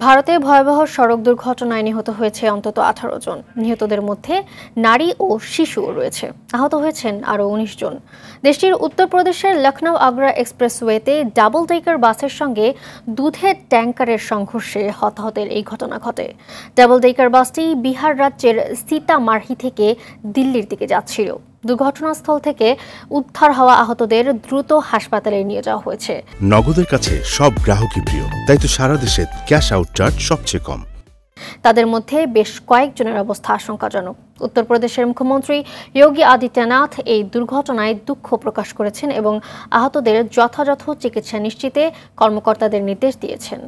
ভারতে ভয়াবহ সড়ক দুর্ঘটনায় নিহত হয়েছে অন্তত ১৮ জন। নিহতদের মধ্যে নারী ও শিশুও রয়েছে। আহত হয়েছেন আরও ১৯ জন। দেশটির উত্তরপ্রদেশের লখনউ আগ্রা এক্সপ্রেসওয়েতে ডাবল ডেকার বাসের সঙ্গে দুধের ট্যাঙ্কারের সংঘর্ষে হতাহতের এই ঘটনা ঘটে। ডাবল ডেকার বাসটি বিহার রাজ্যের সীতামারহি থেকে দিল্লির দিকে যাচ্ছিল। দুর্ঘটনাস্থল থেকে উদ্ধার হওয়া আহতদের দ্রুত হাসপাতালে নিয়ে যাওয়া হয়েছে। নগদের কাছে সব গ্রাহকই প্রিয়, তাই তো সারা দেশে ক্যাশ আউট চার্জ সবচেয়ে কম। তাদের মধ্যে বেশ কয়েকজনের অবস্থা আশঙ্কাজনক। উত্তরপ্রদেশের মুখ্যমন্ত্রী যোগী আদিত্যনাথ এই দুর্ঘটনায় দুঃখ প্রকাশ করেছেন এবং আহতদের যথাযথ চিকিৎসা নিশ্চিতে কর্মকর্তাদের নির্দেশ দিয়েছেন।